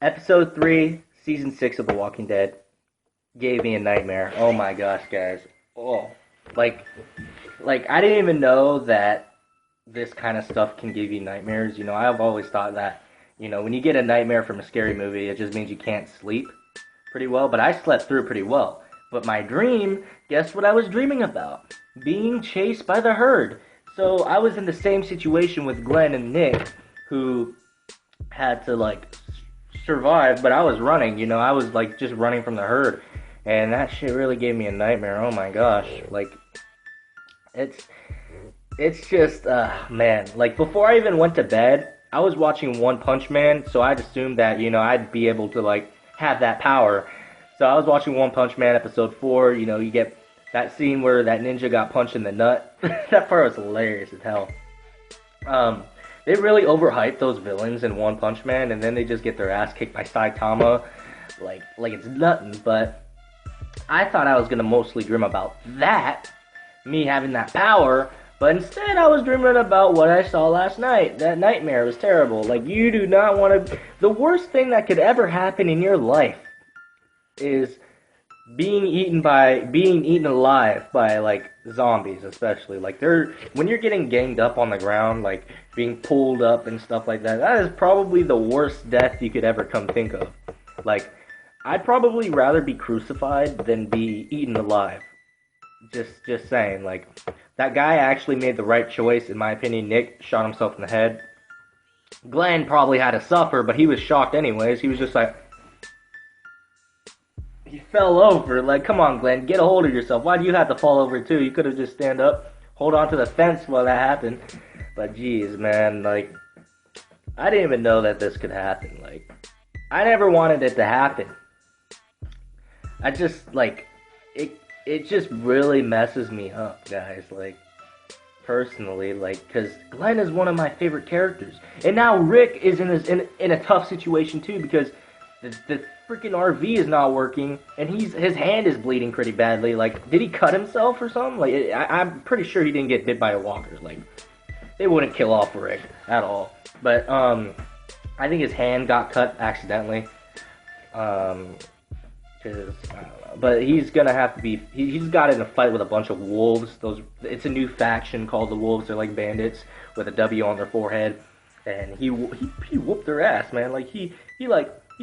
Episode 3, Season 6 of The Walking Dead gave me a nightmare. Oh my gosh, guys. Oh, like, I didn't even know that this kind of stuff can give you nightmares. I've always thought that, when you get a nightmare from a scary movie, it just means you can't sleep pretty well. But I slept through pretty well. But my dream, guess what I was dreaming about? Being chased by the herd. So I was in the same situation with Glenn and Nick, who had to survive, but I was running, I was just running from the herd. And that shit really gave me a nightmare. Oh my gosh. It's it's just man, before I even went to bed, I was watching One Punch Man, so I'd assumed that, I'd be able to have that power. So I was watching One Punch Man episode 4, you get that scene where that ninja got punched in the nut. That part was hilarious as hell. They really overhyped those villains in One Punch Man, and then they just get their ass kicked by Saitama, like it's nothing. But I thought I was gonna mostly dream about that, me having that power, but instead I was dreaming about what I saw last night. That nightmare was terrible. You do not want to. The worst thing that could ever happen in your life is being eaten alive by zombies, especially they're when you're getting ganged up on the ground, being pulled up and stuff like that. That is probably the worst death you could ever come think of. I'd probably rather be crucified than be eaten alive. Just saying. That guy actually made the right choice in my opinion. Nick shot himself in the head. Glenn probably had to suffer, but he was shocked anyways. He was just he fell over. Come on, Glenn, get a hold of yourself. Why do you have to fall over too? You could have just stand up, hold on to the fence while that happened. But geez, man, I didn't even know that this could happen. I never wanted it to happen. I just it just really messes me up, guys. Personally, because Glenn is one of my favorite characters, and now Rick is in a tough situation too because the freaking RV is not working, and his hand is bleeding pretty badly. Did he cut himself or something? I'm pretty sure he didn't get bit by a walker. They wouldn't kill off Rick at all. But I think his hand got cut accidentally. Cause I don't know. But he's gonna have to be. He's got in a fight with a bunch of wolves. It's a new faction called the Wolves. They're like bandits with a W on their forehead, and he whooped their ass, man. He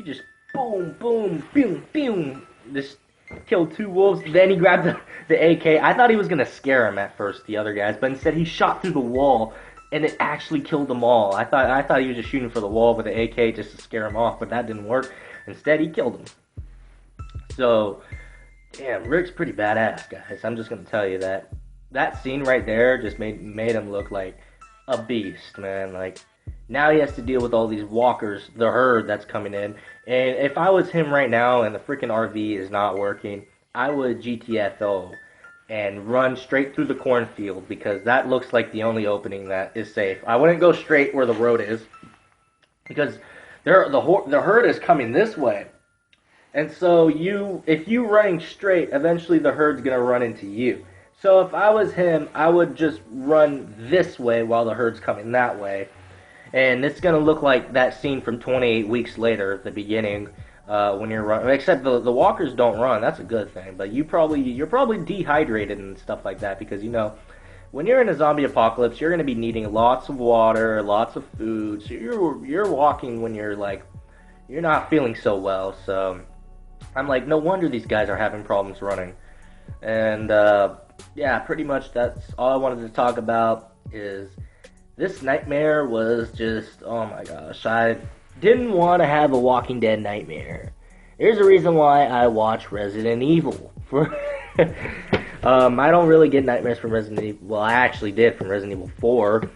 just boom, boom, boom, boom. Just killed 2 wolves. Then he grabbed the AK. I thought he was gonna scare him at first, the other guys, but instead he shot through the wall, and it actually killed them all. I thought he was just shooting for the wall with the AK just to scare him off, but that didn't work. Instead, he killed him. So, damn, Rick's pretty badass, guys. I'm just gonna tell you that. That scene right there just made him look like a beast, man. Now he has to deal with all these walkers, the herd that's coming in. And if I was him right now and the freaking RV is not working, I would GTFO and run straight through the cornfield because that looks like the only opening that is safe. I wouldn't go straight where the road is because the herd is coming this way. And so if you running straight, eventually the herd's gonna run into you. So if I was him, I would just run this way while the herd's coming that way. And it's gonna look like that scene from 28 Weeks Later at the beginning, when you're running. Except the walkers don't run. That's a good thing. But you're probably dehydrated and stuff like that because when you're in a zombie apocalypse, you're gonna be needing lots of water, lots of food. So you're walking when you're not feeling so well. So I'm no wonder these guys are having problems running. And yeah, pretty much that's all I wanted to talk about. Is this nightmare was just, oh my gosh, I didn't want to have a Walking Dead nightmare. There's a reason why I watch Resident Evil. I don't really get nightmares from Resident Evil. Well, I actually did from Resident Evil 4.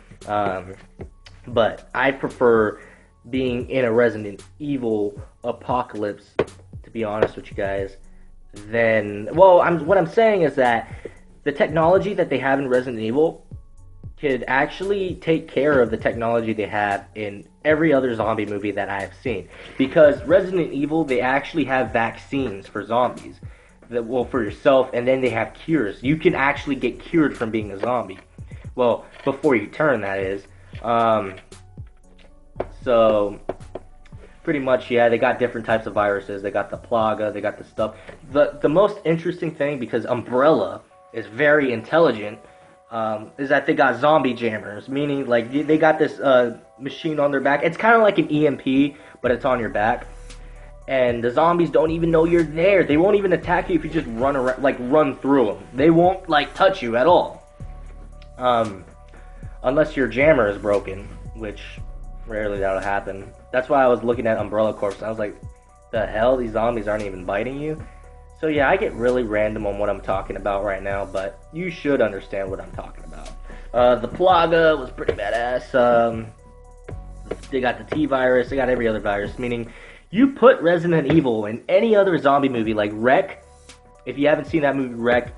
But I prefer being in a Resident Evil apocalypse, to be honest with you guys. What I'm saying is that the technology that they have in Resident Evil could actually take care of the technology they have in every other zombie movie that I have seen. Because Resident Evil, they actually have vaccines for zombies. For yourself, and then they have cures. You can actually get cured from being a zombie. Well, before you turn, that is. So, pretty much, yeah, they got different types of viruses. They got the Plaga, they got the stuff. The most interesting thing, because Umbrella is very intelligent, is that they got zombie jammers, meaning like they got this machine on their back. It's kind of like an EMP, but it's on your back. And the zombies don't even know you're there. They won't even attack you if you just run around, like run through them. They won't like touch you at all, unless your jammer is broken, which rarely that'll happen. That's why I was looking at Umbrella Corps. And I was like, the hell, these zombies aren't even biting you. So yeah, I get really random on what I'm talking about right now, but you should understand what I'm talking about. The Plaga was pretty badass. They got the T-Virus. They got every other virus, meaning you put Resident Evil in any other zombie movie like Rec. If you haven't seen that movie Rec,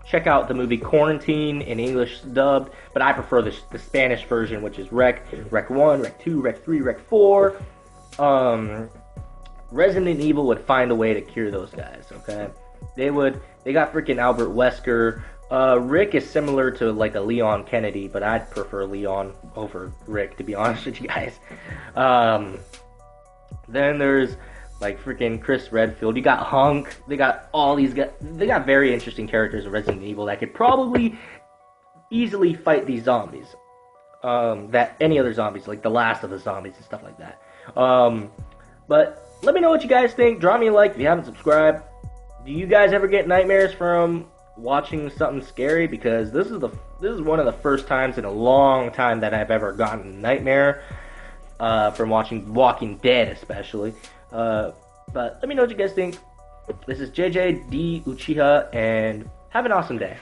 check out the movie Quarantine in English dubbed, but I prefer the Spanish version, which is Rec 1, Rec 2, Rec 3, Rec 4. Resident Evil would find a way to cure those guys, okay? They got freaking Albert Wesker. Rick is similar to like a Leon Kennedy, but I'd prefer Leon over Rick, to be honest with you guys. Then there's like freaking Chris Redfield. You got Hunk. They got all these guys. They got very interesting characters in Resident Evil that could probably easily fight these zombies. That any other zombies, like the Last of the Zombies and stuff like that. But let me know what you guys think. Drop me a like if you haven't subscribed. Do you guys ever get nightmares from watching something scary? Because this is one of the first times in a long time that I've ever gotten a nightmare from watching Walking Dead, especially. But let me know what you guys think. This is JJ D Uchiha, and have an awesome day.